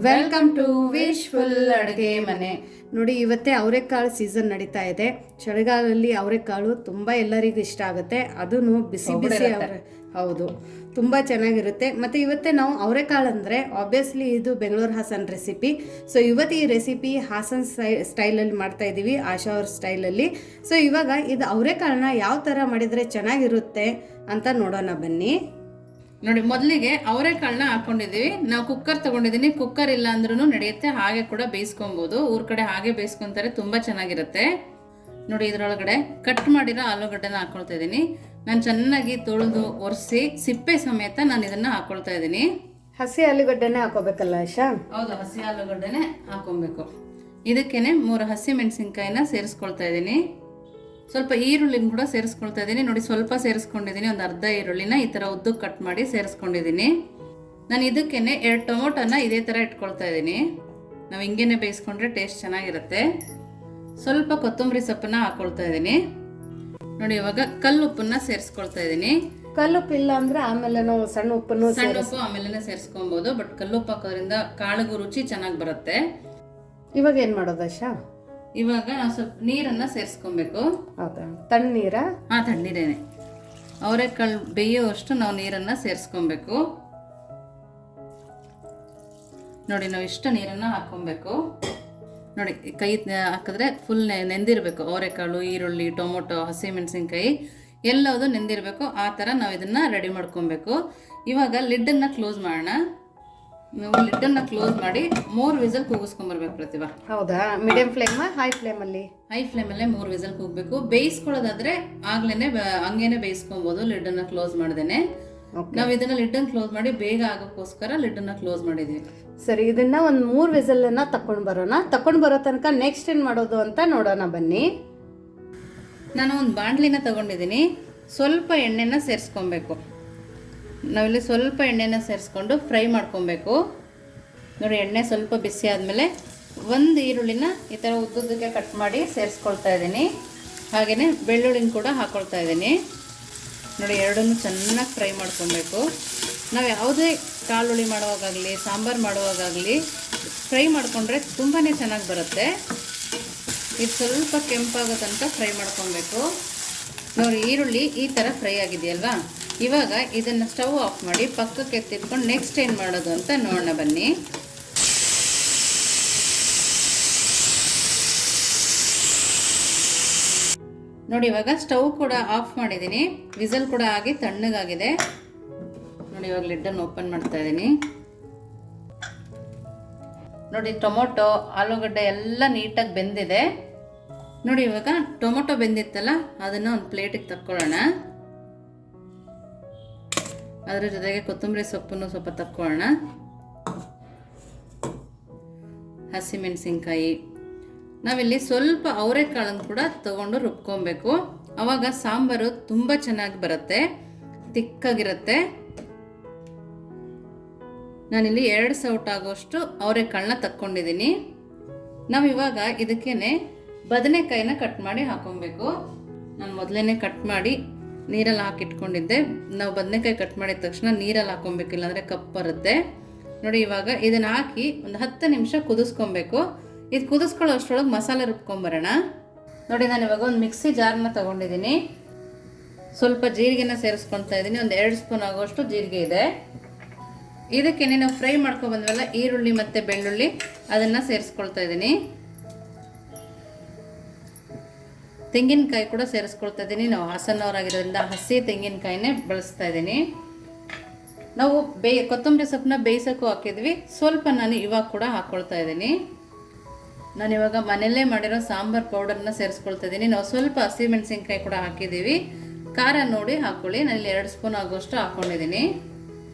Welcome to wishful ಅಡುಗೆ ಮನೆ. ನೋಡಿ, ಇವತ್ತೇ ಅವರೆಕಾಳು ಸೀಸನ್ ನಡೀತಾ ಇದೆ. ಚಳಿಗಾಲದಲ್ಲಿ ಅವರೆಕಾಳು ತುಂಬ ಎಲ್ಲರಿಗೂ ಇಷ್ಟ ಆಗುತ್ತೆ. ಅದೂ ಬಿಸಿ ಬಿಸಿ ಹೌದು, ತುಂಬ ಚೆನ್ನಾಗಿರುತ್ತೆ. ಮತ್ತು ಇವತ್ತೇ ನಾವು ಅವರೆಕಾಳು ಅಂದರೆ ಆಬ್ವಿಯಸ್ಲಿ ಇದು ಬೆಂಗಳೂರು ಹಾಸನ್ ರೆಸಿಪಿ. ಸೊ ಇವತ್ತು ಈ ರೆಸಿಪಿ ಹಾಸನ್ ಸ್ಟೈಲಲ್ಲಿ ಮಾಡ್ತಾ ಇದ್ದೀವಿ, ಆಶಾ ಅವ್ರ ಸ್ಟೈಲಲ್ಲಿ. ಸೊ ಇವಾಗ ಇದು ಅವರೆಕಾಳನ್ನ ಯಾವ ಥರ ಮಾಡಿದರೆ ಚೆನ್ನಾಗಿರುತ್ತೆ ಅಂತ ನೋಡೋಣ ಬನ್ನಿ. ನೋಡಿ, ಮೊದಲಿಗೆ ಅವರೆಕಾಳನ್ನ ಹಾಕೊಂಡಿದೀವಿ. ನಾವು ಕುಕ್ಕರ್ ತಗೊಂಡಿದ್ದೀನಿ. ಕುಕ್ಕರ್ ಇಲ್ಲ ಅಂದ್ರೂ ನಡೆಯುತ್ತೆ, ಹಾಗೆ ಕೂಡ ಬೇಯಿಸ್ಕೊಬಹುದು. ಊರ್ ಕಡೆ ಹಾಗೆ ಬೇಯಿಸ್ಕೊಂತಾರೆ, ತುಂಬಾ ಚೆನ್ನಾಗಿರುತ್ತೆ. ನೋಡಿ, ಇದ್ರೊಳಗಡೆ ಕಟ್ ಮಾಡಿರೋ ಆಲೂಗಡ್ಡೆನ ಹಾಕೊಳ್ತಾ ಇದ್ದೀನಿ. ನಾನು ಚೆನ್ನಾಗಿ ತೊಳೆದು ಒರೆಸಿ ಸಿಪ್ಪೆ ಸಮೇತ ನಾನು ಇದನ್ನ ಹಾಕೊಳ್ತಾ ಇದ್ದೀನಿ. ಹಸಿ ಆಲೂಗಡ್ಡೆನೇ ಹಾಕೋಬೇಕಲ್ಲ ಆಶಾ? ಹೌದು, ಹಸಿ ಆಲೂಗಡ್ಡೆನೆ ಹಾಕೊಬೇಕು. ಇದಕ್ಕೇನೆ 3 ಹಸಿ ಮೆಣಸಿನ್ಕಾಯಿನ ಸೇರಿಸ್ಕೊಳ್ತಾ ಇದ್ದೀನಿ. ಸ್ವಲ್ಪ ಈರುಳ್ಳಿನ ಕೂಡ ಸೇರಿಸ್ಕೊಳ್ತಾ ಇದ್ದೀನಿ. ನೋಡಿ, ಸ್ವಲ್ಪ ಸೇರಿಸ್ಕೊಂಡಿದ್ದೀನಿ. ಒಂದು ಅರ್ಧ ಈರುಳ್ಳಿನ ಈ ಥರ ಉದ್ದಕ್ಕೆ ಕಟ್ ಮಾಡಿ ಸೇರಿಸ್ಕೊಂಡಿದ್ದೀನಿ. ನಾನು ಇದಕ್ಕೇನೆ 2 ಟೊಮೊಟೊನ ಇದೇ ಥರ ಇಟ್ಕೊಳ್ತಾ ಇದ್ದೀನಿ. ನಾವು ಹಿಂಗೇನೆ ಬೇಯಿಸ್ಕೊಂಡ್ರೆ ಟೇಸ್ಟ್ ಚೆನ್ನಾಗಿರುತ್ತೆ. ಸ್ವಲ್ಪ ಕೊತ್ತಂಬರಿ ಸೊಪ್ಪನ್ನ ಹಾಕೊಳ್ತಾ ಇದ್ದೀನಿ. ನೋಡಿ, ಇವಾಗ ಕಲ್ಲುಪ್ಪನ್ನ ಸೇರಿಸ್ಕೊಳ್ತಾ ಇದ್ದೀನಿ. ಕಲ್ಲುಪ್ಪು ಇಲ್ಲ ಅಂದ್ರೆ ಆಮೇಲೆ ನಾವು ಸಣ್ಣ ಉಪ್ಪು ಆಮೇಲೆ ಸೇರಿಸ್ಕೊಬಹುದು. ಬಟ್ ಕಲ್ಲುಪ್ಪು ಹಾಕೋದ್ರಿಂದ ಕಾಳಿಗೂ ರುಚಿ ಚೆನ್ನಾಗಿ ಬರುತ್ತೆ. ಇವಾಗ ಏನ್ ಮಾಡೋದು ಆಶಾ? ಇವಾಗ ನಾವು ಸ್ವಲ್ಪ ನೀರನ್ನ ಸೇರಿಸ್ಕೊಬೇಕು. ಹೌದಾ? ತಣ್ಣೀರಾ? ಹಾ, ತಣ್ಣೀರೇನೆ. ಅವರೆಕಾಳು ಬೇಯೋಷ್ಟು ನಾವು ನೀರನ್ನ ಸೇರಿಸ್ಕೊಬೇಕು. ನೋಡಿ, ನಾವು ಇಷ್ಟು ನೀರನ್ನ ಹಾಕೊಬೇಕು. ನೋಡಿ, ಕೈ ಹಾಕಿದ್ರೆ ಫುಲ್ ನೆಂದಿರ್ಬೇಕು. ಅವರೆಕಾಳು, ಈರುಳ್ಳಿ, ಟೊಮೊಟೊ, ಹಸಿಮೆಣಸಿನ್ಕಾಯಿ ಎಲ್ಲವುದು ನೆಂದಿರ್ಬೇಕು. ಆ ಥರ ನಾವು ಇದನ್ನ ರೆಡಿ ಮಾಡ್ಕೊಬೇಕು. ಇವಾಗ ಲಿಡ್ಡನ್ನ ಕ್ಲೋಸ್ ಮಾಡೋಣ. ನಾವು ಲಿಡ್ಡನ್ನ ಕ್ಲೋಸ್ ಮಾಡಿ 3 ವಿಸಲ್ ಕೂಗಿಸ್ಕೊಂಡ್ಬರ್ಬೇಕು ಪ್ರತಿಭಾ. ಹೌದಾ? ಮೀಡಿಯಂ ಫ್ಲೇಮ್, ಹೈ ಫ್ಲೇಮಲ್ಲಿ? ಹೈ ಫ್ಲೇಮಲ್ಲೇ 3 ವಿಸಲ್ ಕೂಗಬೇಕು. ಬೇಯಿಸ್ಕೊಳ್ಳೋದಾದ್ರೆ ಆಗ್ಲೇನೆ ಹಂಗೇನೆ ಬೇಯಿಸ್ಕೊಬಹುದು, ಲಿಡ್ಡನ್ನ ಕ್ಲೋಸ್ ಮಾಡ್ದೇನೆ. ನಾವು ಇದನ್ನ ಲಿಡ್ಡನ್ನ ಕ್ಲೋಸ್ ಮಾಡಿ ಬೇಗ ಆಗೋಕ್ಕೋಸ್ಕರ ಲಿಡ್ಡನ್ನ ಕ್ಲೋಸ್ ಮಾಡಿದೀವಿ. ಸರಿ, ಇದನ್ನ ಒಂದು 3 ವಿಸಲನ್ನ ತಕೊಂಡ್ ಬರೋ ತನಕ ನೆಕ್ಸ್ಟ್ ಏನ್ ಮಾಡೋದು ಅಂತ ನೋಡೋಣ ಬನ್ನಿ. ನಾನು ಒಂದು ಬಾಣಲಿನ ತಗೊಂಡಿದ್ದೀನಿ. ಸ್ವಲ್ಪ ಎಣ್ಣೆನ ಸೇರಿಸ್ಕೊಬೇಕು. ನಾವಿಲ್ಲಿ ಸ್ವಲ್ಪ ಎಣ್ಣೆನ ಸೇರಿಸ್ಕೊಂಡು ಫ್ರೈ ಮಾಡ್ಕೊಬೇಕು. ನೋಡಿ, ಎಣ್ಣೆ ಸ್ವಲ್ಪ ಬಿಸಿ ಆದಮೇಲೆ 1 ಈರುಳ್ಳಿನ ಈ ಥರ ಉದ್ದುದ್ದಕ್ಕೆ ಕಟ್ ಮಾಡಿ ಸೇರಿಸ್ಕೊಳ್ತಾ ಇದ್ದೀನಿ. ಹಾಗೆಯೇ ಬೆಳ್ಳುಳ್ಳಿನ ಕೂಡ ಹಾಕ್ಕೊಳ್ತಾ ಇದ್ದೀನಿ. ನೋಡಿ, ಎರಡನ್ನೂ ಚೆನ್ನಾಗಿ ಫ್ರೈ ಮಾಡ್ಕೊಬೇಕು. ನಾವು ಯಾವುದೇ ಕಾಳುಳ್ಳಿ ಮಾಡುವಾಗಲಿ ಸಾಂಬಾರು ಮಾಡುವಾಗಲಿ ಫ್ರೈ ಮಾಡಿಕೊಂಡ್ರೆ ತುಂಬಾ ಚೆನ್ನಾಗಿ ಬರುತ್ತೆ. ಇದು ಸ್ವಲ್ಪ ಕೆಂಪಾಗೋ ತನಕ ಫ್ರೈ ಮಾಡ್ಕೊಬೇಕು. ನೋಡಿ, ಈರುಳ್ಳಿ ಈ ಥರ ಫ್ರೈ ಆಗಿದೆಯಲ್ವಾ? ಇವಾಗ ಇದನ್ನು ಸ್ಟವ್ ಆಫ್ ಮಾಡಿ ಪಕ್ಕಕ್ಕೆ ಎತ್ತಿಟ್ಕೊಂಡು ನೆಕ್ಸ್ಟ್ ಏನು ಮಾಡೋದು ಅಂತ ನೋಡೋಣ ಬನ್ನಿ. ನೋಡಿ, ಇವಾಗ ಸ್ಟವ್ ಕೂಡ ಆಫ್ ಮಾಡಿದ್ದೀನಿ. ವಿಸಲ್ ಕೂಡ ಆಗಿ ತಣ್ಣಗಾಗಿದೆ. ನೋಡಿ, ಇವಾಗ ಲಿಡ್ಡನ್ನು ಓಪನ್ ಮಾಡ್ತಾ ಇದ್ದೀನಿ. ನೋಡಿ, ಟೊಮೊಟೊ, ಆಲೂಗಡ್ಡೆ ಎಲ್ಲ ನೀಟಾಗಿ ಬೆಂದಿದೆ. ನೋಡಿ, ಇವಾಗ ಟೊಮೊಟೊ ಬೆಂದಿತ್ತಲ್ಲ, ಅದನ್ನು ಒಂದು ಪ್ಲೇಟಿಗೆ ತಕ್ಕೊಳ್ಳೋಣ. ಅದರ ಜೊತೆಗೆ ಕೊತ್ತಂಬರಿ ಸೊಪ್ಪನ್ನು ಸ್ವಲ್ಪ ತಕ್ಕೊಳ್ಳೋಣ. ಹಸಿಮೆಣಸಿನ್ಕಾಯಿ, ನಾವಿಲ್ಲಿ ಸ್ವಲ್ಪ ಅವರೆಕಾಳನ್ನು ಕೂಡ ತಗೊಂಡು ರುಬ್ಕೊಬೇಕು. ಅವಾಗ ಸಾಂಬಾರು ತುಂಬ ಚೆನ್ನಾಗಿ ಬರುತ್ತೆ, ತಿಕ್ಕಾಗಿರುತ್ತೆ. ನಾನಿಲ್ಲಿ 2 ಸೌಟ್ ಆಗೋಷ್ಟು ಅವರೆಕಾಳನ್ನ ತಕ್ಕೊಂಡಿದ್ದೀನಿ. ನಾವು ಇವಾಗ ಇದಕ್ಕೇನೆ ಬದನೆಕಾಯಿನ ಕಟ್ ಮಾಡಿ ಹಾಕೊಬೇಕು. ನಾನು ಮೊದಲೇ ಕಟ್ ಮಾಡಿ ನೀರಲ್ಲಿ ಹಾಕಿಟ್ಕೊಂಡಿದ್ದೆ. ನಾವು ಬದನೆಕಾಯಿ ಕಟ್ ಮಾಡಿದ ತಕ್ಷಣ ನೀರಲ್ಲಿ ಹಾಕೊಬೇಕು, ಇಲ್ಲಾಂದರೆ ಕಪ್ಪು ಬರುತ್ತೆ. ನೋಡಿ, ಇವಾಗ ಇದನ್ನು ಹಾಕಿ ಒಂದು 10 ನಿಮಿಷ ಕುದಿಸ್ಕೊಬೇಕು. ಇದು ಕುದಿಸ್ಕೊಳ್ಳೋ ಅಷ್ಟರೊಳಗೆ ಮಸಾಲೆ ರುಬ್ಕೊಂಬರೋಣ. ನೋಡಿ, ನಾನು ಇವಾಗ ಒಂದು ಮಿಕ್ಸಿ ಜಾರನ್ನ ತೊಗೊಂಡಿದ್ದೀನಿ. ಸ್ವಲ್ಪ ಜೀರಿಗೆನ ಸೇರಿಸ್ಕೊಳ್ತಾ ಇದ್ದೀನಿ. ಒಂದು 2 ಸ್ಪೂನ್ ಆಗೋಷ್ಟು ಜೀರಿಗೆ ಇದೆ. ಇದಕ್ಕೇನೆ ನಾವು ಫ್ರೈ ಮಾಡ್ಕೊಬಂದ್ವಲ್ಲ ಈರುಳ್ಳಿ ಮತ್ತು ಬೆಳ್ಳುಳ್ಳಿ, ಅದನ್ನು ಸೇರಿಸ್ಕೊಳ್ತಾ ಇದ್ದೀನಿ. ತೆಂಗಿನಕಾಯಿ ಕೂಡ ಸೇರಿಸ್ಕೊಳ್ತಾ ಇದ್ದೀನಿ. ನಾವು ಹಾಸನವರಾಗಿರೋದ್ರಿಂದ ಹಸಿ ತೆಂಗಿನಕಾಯಿನೇ ಬಳಸ್ತಾ ಇದ್ದೀನಿ. ನಾವು ಕೊತ್ತಂಬರಿ ಸೊಪ್ಪನ್ನ ಬೇಯಿಸೋಕ್ಕೂ ಹಾಕಿದ್ವಿ. ಸ್ವಲ್ಪ ನಾನು ಇವಾಗ ಕೂಡ ಹಾಕ್ಕೊಳ್ತಾ ಇದ್ದೀನಿ. ನಾನು ಇವಾಗ ಮನೆಯಲ್ಲೇ ಮಾಡಿರೋ ಸಾಂಬಾರ್ ಪೌಡರ್ನ ಸೇರಿಸ್ಕೊಳ್ತಾ ಇದ್ದೀನಿ. ನಾವು ಸ್ವಲ್ಪ ಹಸಿಮೆಣಸಿನ್ಕಾಯಿ ಕೂಡ ಹಾಕಿದ್ದೀವಿ. ಖಾರ ನೋಡಿ ಹಾಕ್ಕೊಳ್ಳಿ. ನಾನಿಲ್ಲಿ 2 ಸ್ಪೂನ್ ಆಗೋಷ್ಟು ಹಾಕ್ಕೊಂಡಿದ್ದೀನಿ.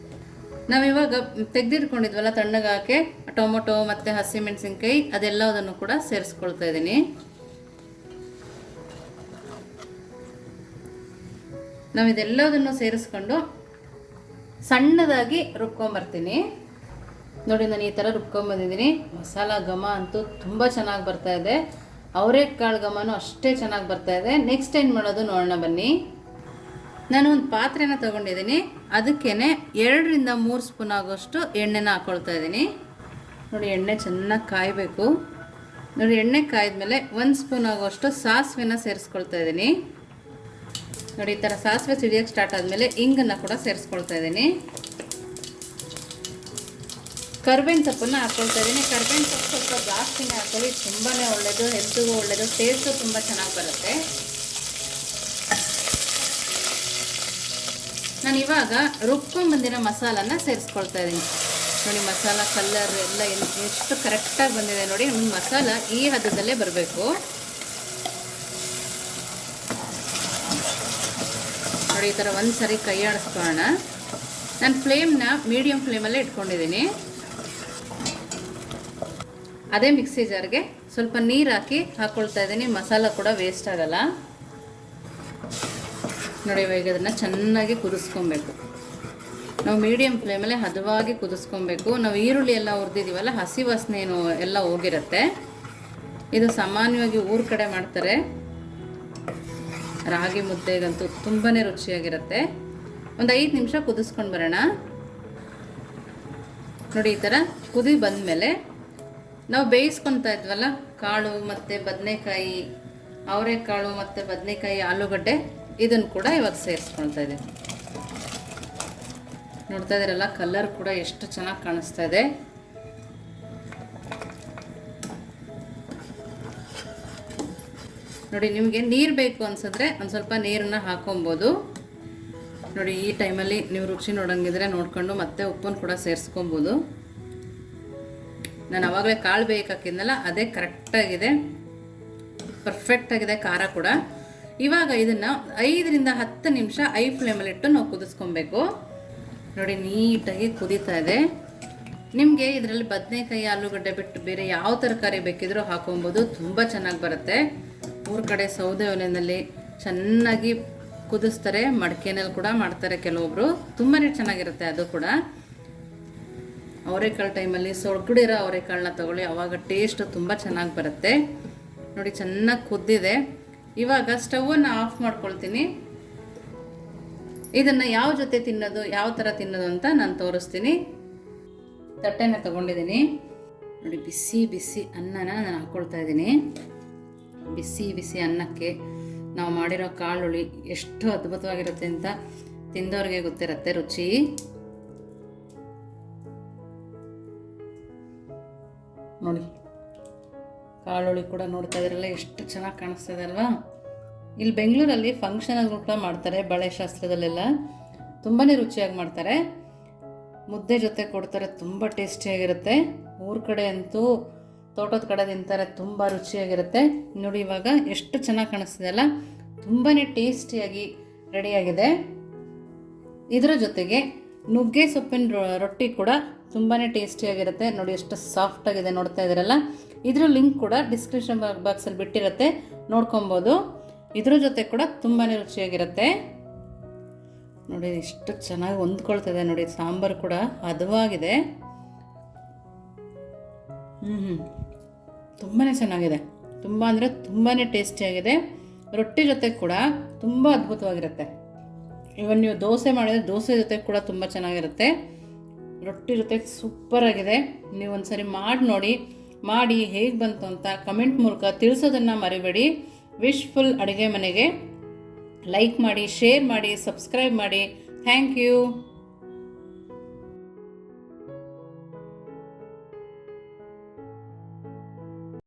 ನಾವಿವಾಗ ತೆಗೆದಿಟ್ಕೊಂಡಿದ್ವಲ್ಲ ತಣ್ಣಗಾಕೆ ಟೊಮೊಟೊ ಮತ್ತು ಹಸಿಮೆಣಸಿನ್ಕಾಯಿ, ಅದೆಲ್ಲದನ್ನು ಕೂಡ ಸೇರಿಸ್ಕೊಳ್ತಾ ಇದ್ದೀನಿ. ನಾವು ಇದೆಲ್ಲದನ್ನು ಸೇರಿಸ್ಕೊಂಡು ಸಣ್ಣದಾಗಿ ರುಬ್ಕೊಂಬರ್ತೀನಿ. ನೋಡಿ, ನಾನು ಈ ಥರ ರುಬ್ಕೊಂಬಂದಿದ್ದೀನಿ. ಮಸಾಲ ಘಮ ಅಂತೂ ತುಂಬ ಚೆನ್ನಾಗಿ ಬರ್ತಾ ಇದೆ. ಅವರೆಕಾಳು ಘಮನೂ ಅಷ್ಟೇ ಚೆನ್ನಾಗಿ ಬರ್ತಾ ಇದೆ. ನೆಕ್ಸ್ಟ್ ಏನು ಮಾಡೋದು ನೋಡೋಣ ಬನ್ನಿ. ನಾನು ಒಂದು ಪಾತ್ರೆನ ತೊಗೊಂಡಿದ್ದೀನಿ. ಅದಕ್ಕೇ 2 ರಿಂದ 3 ಸ್ಪೂನ್ ಆಗೋಷ್ಟು ಎಣ್ಣೆನ ಹಾಕ್ಕೊಳ್ತಾ ಇದ್ದೀನಿ. ನೋಡಿ ಎಣ್ಣೆ ಚೆನ್ನಾಗಿ ಕಾಯಬೇಕು. ನೋಡಿ ಎಣ್ಣೆ ಕಾಯ್ದ್ಮೇಲೆ 1 ಸ್ಪೂನ್ ಆಗುವಷ್ಟು ಸಾಸಿವೆನ ಸೇರಿಸ್ಕೊಳ್ತಾ ಇದ್ದೀನಿ. ನೋಡಿ ಈ ಥರ ಸಾಸಿವೆ ಸಿಡಿಯೋಕ್ಕೆ ಸ್ಟಾರ್ಟ್ ಆದಮೇಲೆ ಇಂಗನ್ನು ಕೂಡ ಸೇರಿಸ್ಕೊಳ್ತಾ ಇದ್ದೀನಿ. ಕರ್ಬೇವಿನ ಸೊಪ್ಪನ್ನು ಹಾಕ್ಕೊಳ್ತಾ ಇದ್ದೀನಿ. ಕರ್ಬೇವಿನ ಸೊಪ್ಪು ಸ್ವಲ್ಪ ಜಾಸ್ತಿನೇ ಹಾಕೊಳ್ಳಿ, ತುಂಬಾ ಒಳ್ಳೆಯದು, ಹೆಲ್ತ್ಗೂ ಒಳ್ಳೆಯದು, ಟೇಸ್ಟು ತುಂಬ ಚೆನ್ನಾಗಿ ಬರುತ್ತೆ. ನಾನು ಇವಾಗ ರುಬ್ಕೊಂಡ್ಬಂದಿರೋ ಮಸಾಲನ ಸೇರಿಸ್ಕೊಳ್ತಾ ಇದ್ದೀನಿ. ನೋಡಿ ಮಸಾಲ ಕಲರ್ ಎಲ್ಲ ಎಷ್ಟು ಕರೆಕ್ಟಾಗಿ ಬಂದಿದೆ ನೋಡಿ. ನಿಮ್ಮ ಮಸಾಲ ಈ ಹದದಲ್ಲೇ ಬರಬೇಕು. ನೋಡಿ ಈ ಥರ ಒಂದು ಸರಿ ಕೈ ಆಡಿಸ್ಕೊಳ್ಳೋಣ. ನಾನು ಫ್ಲೇಮ್ನ ಮೀಡಿಯಮ್ ಫ್ಲೇಮಲ್ಲೇ ಇಟ್ಕೊಂಡಿದ್ದೀನಿ. ಅದೇ ಮಿಕ್ಸಿ ಜಾರ್ಗೆ ಸ್ವಲ್ಪ ನೀರು ಹಾಕ್ಕೊಳ್ತಾ ಇದ್ದೀನಿ. ಮಸಾಲ ಕೂಡ ವೇಸ್ಟ್ ಆಗಲ್ಲ. ನೋಡಿ ಇವಾಗ ಇದನ್ನು ಚೆನ್ನಾಗಿ ಕುದಿಸ್ಕೊಬೇಕು. ನಾವು ಮೀಡಿಯಮ್ ಫ್ಲೇಮಲ್ಲೇ ಹದವಾಗಿ ಕುದಿಸ್ಕೊಬೇಕು. ನಾವು ಈರುಳ್ಳಿ ಎಲ್ಲ ಹುರಿದಿದ್ದೀವಲ್ಲ, ಹಸಿ ವಾಸನೆ ಎಲ್ಲ ಹೋಗಿರುತ್ತೆ. ಇದು ಸಾಮಾನ್ಯವಾಗಿ ಊರ ಕಡೆ ಮಾಡ್ತಾರೆ. ರಾಗಿ ಮುದ್ದೆಗಂತೂ ತುಂಬಾ ರುಚಿಯಾಗಿರುತ್ತೆ. ಒಂದು 5 ನಿಮಿಷ ಕುದಿಸ್ಕೊಂಡು ಬರೋಣ. ನೋಡಿ ಈ ಥರ ಕುದಿ ಬಂದಮೇಲೆ ನಾವು ಬೇಯಿಸ್ಕೊತಾ ಇದ್ವಲ್ಲ ಕಾಳು ಮತ್ತು ಬದನೆಕಾಯಿ, ಅವರೆಕಾಳು ಮತ್ತು ಬದನೆಕಾಯಿ, ಆಲೂಗಡ್ಡೆ, ಇದನ್ನು ಕೂಡ ಇವಾಗ ಸೇರಿಸ್ಕೊಳ್ತಾ ಇದ್ದೀನಿ. ನೋಡ್ತಾ ಇದ್ದೀರಲ್ಲ, ಕಲರ್ ಕೂಡ ಎಷ್ಟು ಚೆನ್ನಾಗಿ ಕಾಣಿಸ್ತಾ ಇದೆ. ನೋಡಿ ನಿಮಗೆ ನೀರು ಬೇಕು ಅನ್ಸಿದ್ರೆ ಒಂದು ಸ್ವಲ್ಪ ನೀರನ್ನು ಹಾಕೊಬೋದು. ನೋಡಿ ಈ ಟೈಮಲ್ಲಿ ನೀವು ರುಚಿ ನೋಡೋಂಗಿದ್ರೆ ನೋಡ್ಕೊಂಡು ಮತ್ತೆ ಉಪ್ಪನ್ನು ಕೂಡ ಸೇರಿಸ್ಕೊಬೋದು. ನಾನು ಆವಾಗಲೇ ಕಾಳು ಬೇಯಿಕಾಕಿದ್ನಲ್ಲ, ಅದೇ ಕರೆಕ್ಟಾಗಿದೆ, ಪರ್ಫೆಕ್ಟಾಗಿದೆ ಖಾರ ಕೂಡ. ಇವಾಗ ಇದನ್ನು 5 ರಿಂದ 10 ನಿಮಿಷ ಐ ಫ್ಲೇಮಲ್ಲಿಟ್ಟು ನಾವು ಕುದಿಸ್ಕೊಬೇಕು. ನೋಡಿ ನೀಟಾಗಿ ಕುದೀತಾ ಇದೆ. ನಿಮಗೆ ಇದರಲ್ಲಿ ಬದನೆಕಾಯಿ, ಆಲೂಗಡ್ಡೆ ಬಿಟ್ಟು ಬೇರೆ ಯಾವ ತರಕಾರಿ ಬೇಕಿದ್ರೂ ಹಾಕೊಬೋದು, ತುಂಬ ಚೆನ್ನಾಗಿ ಬರುತ್ತೆ. ಊರ ಕಡೆ ಸೌದೆ ಒಲೆಯಲ್ಲಿ ಚೆನ್ನಾಗಿ ಕುದಿಸ್ತಾರೆ, ಮಡಿಕೆನಲ್ಲಿ ಕೂಡ ಮಾಡ್ತಾರೆ ಕೆಲವೊಬ್ರು, ತುಂಬಾ ಚೆನ್ನಾಗಿರುತ್ತೆ ಅದು ಕೂಡ. ಅವರೆಕಾಳು ಟೈಮಲ್ಲಿ ಸೊಳ್ಗಡಿರೋ ಅವರೆಕಾಳನ್ನ ತಗೊಳ್ಳಿ, ಆವಾಗ ಟೇಸ್ಟ್ ತುಂಬ ಚೆನ್ನಾಗಿ ಬರುತ್ತೆ. ನೋಡಿ ಚೆನ್ನಾಗಿ ಕುದ್ದಿದೆ. ಇವಾಗ ಸ್ಟವನ್ನು ಆಫ್ ಮಾಡ್ಕೊಳ್ತೀನಿ. ಇದನ್ನು ಯಾವ ಜೊತೆ ತಿನ್ನೋದು, ಯಾವ ಥರ ತಿನ್ನೋದು ಅಂತ ನಾನು ತೋರಿಸ್ತೀನಿ. ತಟ್ಟೆನ ತಗೊಂಡಿದ್ದೀನಿ. ನೋಡಿ ಬಿಸಿ ಬಿಸಿ ಅನ್ನನ ನಾನು ಹಾಕ್ಕೊಳ್ತಾ ಇದ್ದೀನಿ. ಬಿಸಿ ಬಿಸಿ ಅನ್ನಕ್ಕೆ ನಾವು ಮಾಡಿರೋ ಕಾಳುಳಿ ಎಷ್ಟು ಅದ್ಭುತವಾಗಿರುತ್ತೆ ಅಂತ ತಿಂದವ್ರಿಗೆ ಗೊತ್ತಿರುತ್ತೆ ರುಚಿ. ನೋಡಿ ಕಾಳುಳಿ ಕೂಡ ನೋಡ್ತಾ ಇದ್ರಲ್ಲ ಎಷ್ಟು ಚೆನ್ನಾಗಿ ಕಾಣಿಸ್ತದೆ ಅಲ್ವಾ. ಇಲ್ಲಿ ಬೆಂಗಳೂರಲ್ಲಿ ಫಂಕ್ಷನ್ಗಳು ಕೂಡ ಮಾಡ್ತಾರೆ, ಬಳೆ ಶಾಸ್ತ್ರದಲ್ಲೆಲ್ಲ ತುಂಬಾ ರುಚಿಯಾಗಿ ಮಾಡ್ತಾರೆ. ಮುದ್ದೆ ಜೊತೆ ಕೊಡ್ತಾರೆ, ತುಂಬ ಟೇಸ್ಟಿಯಾಗಿರುತ್ತೆ. ಊರ ಕಡೆ ಅಂತೂ ತೋಟದ ಕಡೆ ತಿಂತಾರೆ, ತುಂಬ ರುಚಿಯಾಗಿರುತ್ತೆ. ನೋಡಿ ಇವಾಗ ಎಷ್ಟು ಚೆನ್ನಾಗಿ ಕಾಣಿಸ್ತಿದೆ ಅಲ್ಲ, ತುಂಬಾ ಟೇಸ್ಟಿಯಾಗಿ ರೆಡಿಯಾಗಿದೆ. ಇದರ ಜೊತೆಗೆ ನುಗ್ಗೆ ಸೊಪ್ಪಿನ ರೊಟ್ಟಿ ಕೂಡ ತುಂಬಾ ಟೇಸ್ಟಿಯಾಗಿರುತ್ತೆ. ನೋಡಿ ಎಷ್ಟು ಸಾಫ್ಟಾಗಿದೆ ನೋಡ್ತಾ ಇದ್ದೀರಲ್ಲ. ಇದ್ರ ಲಿಂಕ್ ಕೂಡ ಡಿಸ್ಕ್ರಿಪ್ಷನ್ ಬಾಕ್ಸಲ್ಲಿ ಬಿಟ್ಟಿರುತ್ತೆ, ನೋಡ್ಕೊಬೋದು. ಇದ್ರ ಜೊತೆ ಕೂಡ ತುಂಬಾ ರುಚಿಯಾಗಿರುತ್ತೆ. ನೋಡಿ ಎಷ್ಟು ಚೆನ್ನಾಗಿ ಹೊಂದ್ಕೊಳ್ತಿದೆ ನೋಡಿ. ಸಾಂಬಾರು ಕೂಡ ಹದವಾಗಿದೆ. ತುಂಬಾ ಚೆನ್ನಾಗಿದೆ, ತುಂಬ ಅಂದರೆ ತುಂಬಾ ಟೇಸ್ಟಿಯಾಗಿದೆ. ರೊಟ್ಟಿ ಜೊತೆ ಕೂಡ ತುಂಬ ಅದ್ಭುತವಾಗಿರುತ್ತೆ. ಇವನ್ ನೀವು ದೋಸೆ ಮಾಡಿದರೆ ದೋಸೆ ಜೊತೆ ಕೂಡ ತುಂಬ ಚೆನ್ನಾಗಿರುತ್ತೆ. ರೊಟ್ಟಿ ಜೊತೆ ಸೂಪರಾಗಿದೆ. ನೀವು ಒಂದ್ಸರಿ ಮಾಡಿ ನೋಡಿ, ಮಾಡಿ ಹೇಗೆ ಬಂತು ಅಂತ ಕಮೆಂಟ್ ಮೂಲಕ ತಿಳಿಸೋದನ್ನು ಮರಿಬೇಡಿ. ವಿಶ್ಫುಲ್ ಅಡುಗೆ ಮನೆಗೆ ಲೈಕ್ ಮಾಡಿ, ಶೇರ್ ಮಾಡಿ, ಸಬ್ಸ್ಕ್ರೈಬ್ ಮಾಡಿ. Thank you.